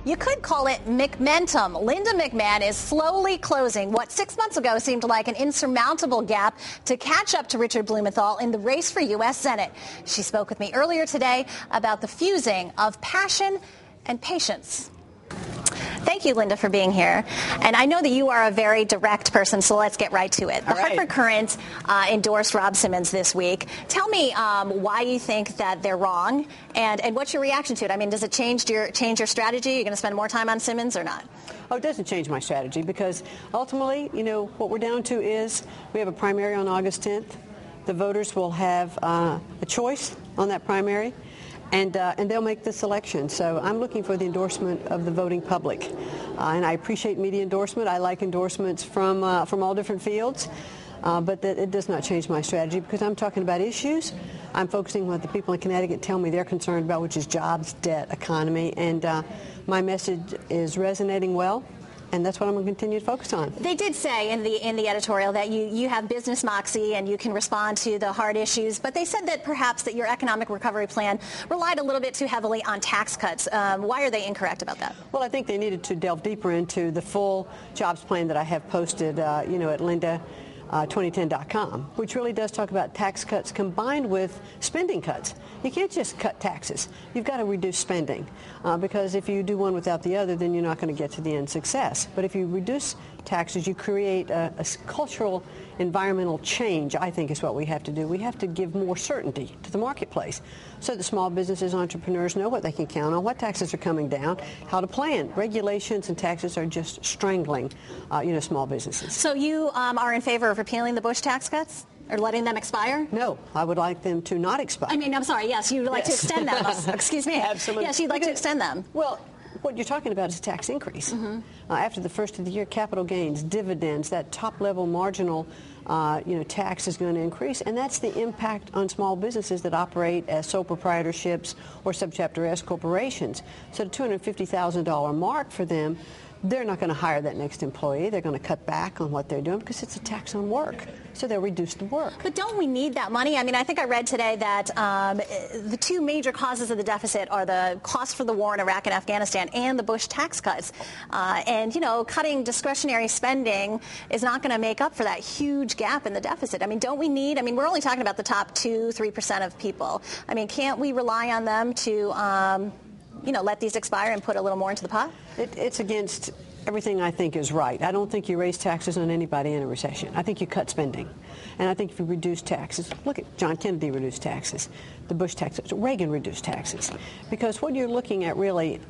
You could call it McMentum. Linda McMahon is slowly closing what 6 months ago seemed like an insurmountable gap to catch up to Richard Blumenthal in the race for U.S. Senate. She spoke with me earlier today about the fusing of passion and patience. Thank you, Linda, for being here. And I know that you are a very direct person, so let's get right to it. The Hartford Courant endorsed Rob Simmons this week. Tell me why you think that they're wrong, and what's your reaction to it? I mean, does it change your strategy? Are you going to spend more time on Simmons or not? Oh, it doesn't change my strategy because ultimately, what we're down to is we have a primary on August 10th. The voters will have a choice on that primary. And they'll make the selection. So I'm looking for the endorsement of the voting public. And I appreciate media endorsement. I like endorsements from all different fields. But it does not change my strategy because I'm talking about issues. I'm focusing on what the people in Connecticut tell me they're concerned about, which is jobs, debt, economy. And my message is resonating well. And that's what I'm going to continue to focus on. They did say in the editorial that you have business moxie and you can respond to the hard issues, but they said that perhaps that your economic recovery plan relied a little bit too heavily on tax cuts. Why are they incorrect about that? Well, I think they needed to delve deeper into the full jobs plan that I have posted, at Linda2010.com, which really does talk about tax cuts combined with spending cuts. You can't just cut taxes. You've got to reduce spending because if you do one without the other, then you're not going to get to the end success. But if you reduce taxes, you create a cultural environmental change, I think is what we have to do. We have to give more certainty to the marketplace so that small businesses, entrepreneurs know what they can count on, what taxes are coming down, how to plan. Regulations and taxes are just strangling, small businesses. So you are in favor of repealing the Bush tax cuts? Or letting them expire? No, I would like them to not expire. I mean, I'm sorry, yes, you'd like to extend them. Excuse me. Absolutely. Yes, you'd like to extend them. Well, what you're talking about is a tax increase. Mm-hmm. After the first of the year, capital gains, dividends, that top-level marginal tax is going to increase, and that's the impact on small businesses that operate as sole proprietorships or subchapter S corporations. So the $250,000 mark for them, they're not going to hire that next employee. They're going to cut back on what they're doing because it's a tax on work. So they'll reduce the work. But don't we need that money? I mean, I think I read today that the two major causes of the deficit are the cost for the war in Iraq and Afghanistan and the Bush tax cuts. Cutting discretionary spending is not going to make up for that huge gap in the deficit. I mean, don't we need, we're only talking about the top 2-3% of people. I mean, can't we rely on them to let these expire and put a little more into the pot? It's against everything I think is right. I don't think you raise taxes on anybody in a recession. I think you cut spending. And I think if you reduce taxes, look at John Kennedy reduced taxes, the Bush taxes, Reagan reduced taxes. Because what you're looking at really,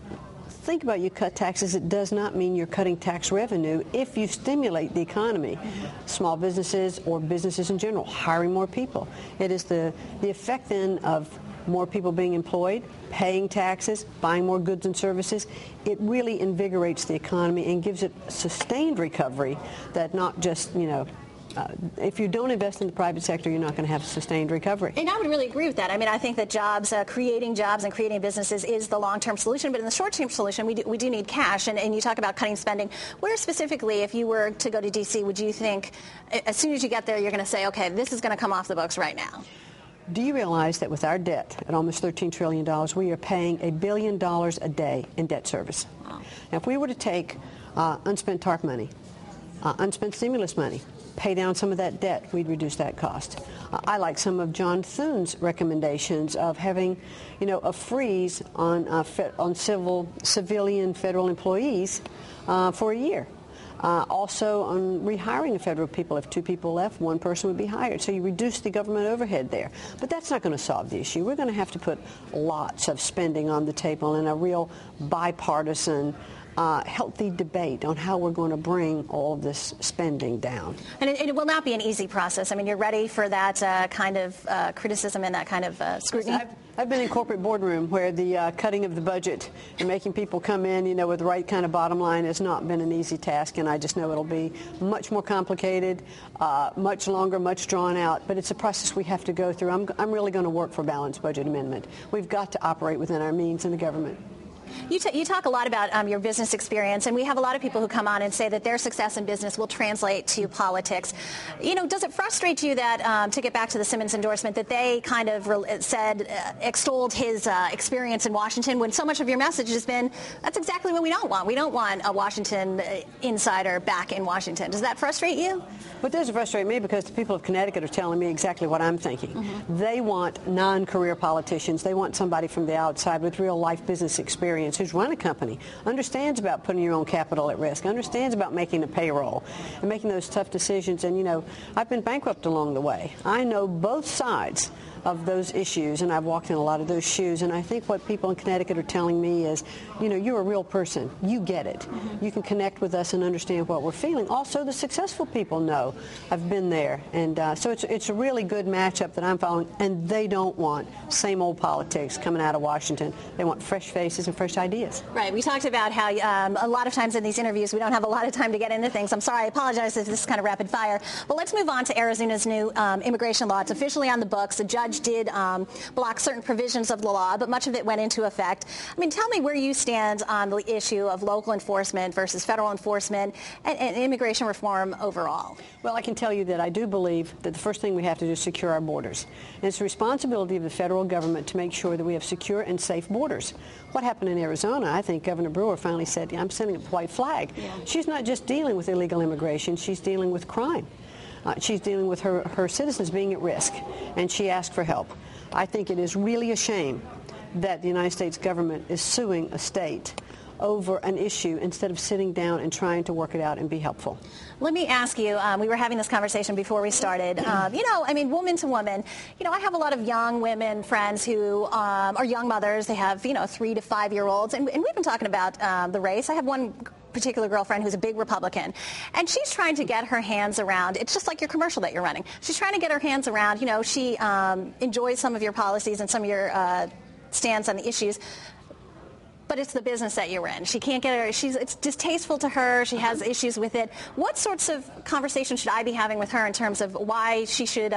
think about you cut taxes, it does not mean you're cutting tax revenue if you stimulate the economy. Small businesses or businesses in general, hiring more people. It is the effect then of more people being employed, paying taxes, buying more goods and services. It really invigorates the economy and gives it sustained recovery that not just, if you don't invest in the private sector, you're not going to have sustained recovery. And I would really agree with that. I mean, I think that creating jobs and creating businesses is the long-term solution. But in the short-term solution, we do need cash. And you talk about cutting spending. Where specifically, if you were to go to D.C., would you think, as soon as you get there, you're going to say, okay, this is going to come off the books right now? Do you realize that with our debt at almost $13 trillion, we are paying $1 billion a day in debt service? Wow. Now, if we were to take unspent TARP money, unspent stimulus money, pay down some of that debt, we'd reduce that cost. I like some of John Thune's recommendations of having, a freeze on civilian federal employees for a year. Also on rehiring of federal people. If two people left, one person would be hired. So you reduce the government overhead there. But that's not going to solve the issue. We're going to have to put lots of spending on the table and a real bipartisan healthy debate on how we're going to bring all of this spending down. And it will not be an easy process. I mean, you're ready for that kind of criticism and that kind of scrutiny? I've been in corporate boardroom where the cutting of the budget and making people come in, with the right kind of bottom line has not been an easy task, and I just know it'll be much more complicated, much longer, much drawn out, but it's a process we have to go through. I'm really going to work for a balanced budget amendment. We've got to operate within our means in the government. You talk a lot about your business experience, and we have a lot of people who come on and say that their success in business will translate to politics. Does it frustrate you that, to get back to the Simmons endorsement, that they kind of extolled his experience in Washington when so much of your message has been, that's exactly what we don't want. We don't want a Washington insider back in Washington. Does that frustrate you? Well, it does frustrate me because the people of Connecticut are telling me exactly what I'm thinking. Mm-hmm. They want non-career politicians. They want somebody from the outside with real-life business experience who's run a company, understands about putting your own capital at risk, understands about making a payroll and making those tough decisions. And, I've been bankrupt along the way. I know both sides of those issues, and I've walked in a lot of those shoes. And I think what people in Connecticut are telling me is, you're a real person. You get it. Mm-hmm. You can connect with us and understand what we're feeling. Also, the successful people know I've been there. And so it's a really good matchup that I'm following. And they don't want same old politics coming out of Washington. They want fresh faces and fresh ideas. Right. We talked about how a lot of times in these interviews we don't have a lot of time to get into things. I'm sorry. I apologize if this is kind of rapid fire. But let's move on to Arizona's new immigration law. It's officially on the books. The judge did block certain provisions of the law, but much of it went into effect. Tell me where you stand on the issue of local enforcement versus federal enforcement and immigration reform overall. Well, I can tell you that I do believe that the first thing we have to do is secure our borders. And it's the responsibility of the federal government to make sure that we have secure and safe borders. What happened in Arizona, I think Governor Brewer finally said, I'm sending a white flag. Yeah. She's not just dealing with illegal immigration, she's dealing with crime. She's dealing with her citizens being at risk, and she asked for help. I think it is really a shame that the United States government is suing a state over an issue instead of sitting down and trying to work it out and be helpful. Let me ask you, we were having this conversation before we started, woman to woman, I have a lot of young women friends who are young mothers. They have, 3 to 5 year olds, and we've been talking about the race. I have one particular girlfriend who's a big Republican, and she's trying to get her hands around, it's just like your commercial that you're running. She's trying to get her hands around, she enjoys some of your policies and some of your stance on the issues, but it's the business that you're in. She can't get her, it's distasteful to her, she has issues with it. What sorts of conversations should I be having with her in terms of why she should,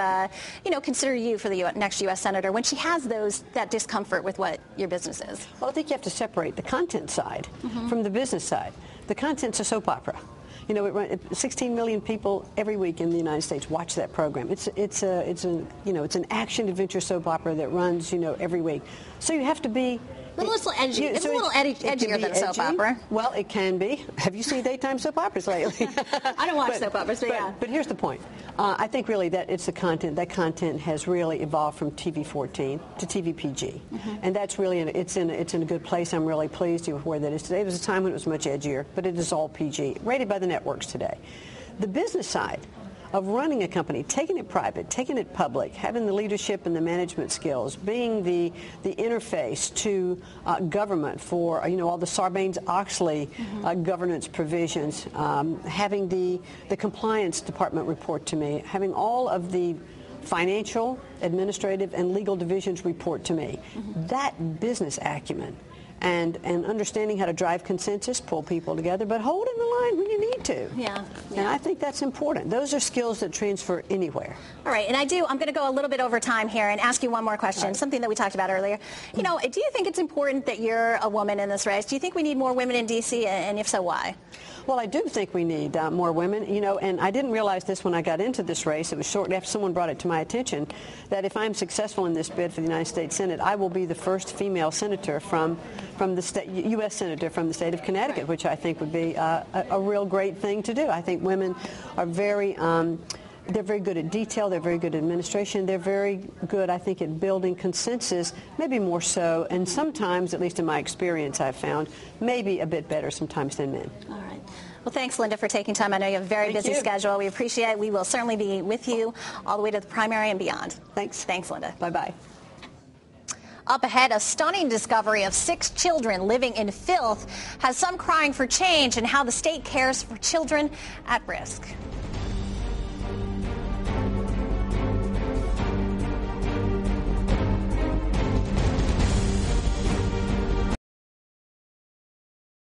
consider you for the next U.S. Senator when she has that discomfort with what your business is? Well, I think you have to separate the content side from the business side. The content's a soap opera. 16 million people every week in the United States watch that program. It's an action adventure soap opera that runs every week. So you have to be. It's a little edgier than soap opera. Well, it can be. Have you seen daytime soap operas lately? I don't watch soap operas, but yeah. But here's the point. I think really that it's the content. That content has really evolved from TV 14 to TV PG, and that's really it's in a good place. I'm really pleased with where that is today. There was a time when it was much edgier, but it is all PG, rated by the networks today. The business side of running a company, taking it private, taking it public, having the leadership and the management skills, being the interface to government for all the Sarbanes-Oxley governance provisions, having the compliance department report to me, having all of the financial, administrative, and legal divisions report to me. That business acumen and understanding how to drive consensus, pull people together, but holding the line when you need to. Yeah. And I think that's important. Those are skills that transfer anywhere. All right, and I'm going to go a little bit over time here and ask you one more question, something that we talked about earlier. Do you think it's important that you're a woman in this race? Do you think we need more women in D.C., and if so, why? Well, I do think we need more women, and I didn't realize this when I got into this race. It was shortly after someone brought it to my attention that if I'm successful in this bid for the United States Senate, I will be the first female senator from the state, U.S. senator from the state of Connecticut, which I think would be a real great thing to do. I think women are they're very good at detail. They're very good at administration. They're very good, I think, at building consensus, maybe more so, and sometimes, at least in my experience, I've found, maybe a bit better sometimes than men. All right. Well, thanks, Linda, for taking time. I know you have a very busy schedule. We appreciate it. We will certainly be with you all the way to the primary and beyond. Thanks. Thanks, Linda. Bye-bye. Up ahead, a stunning discovery of 6 children living in filth has some crying for change and how the state cares for children at risk.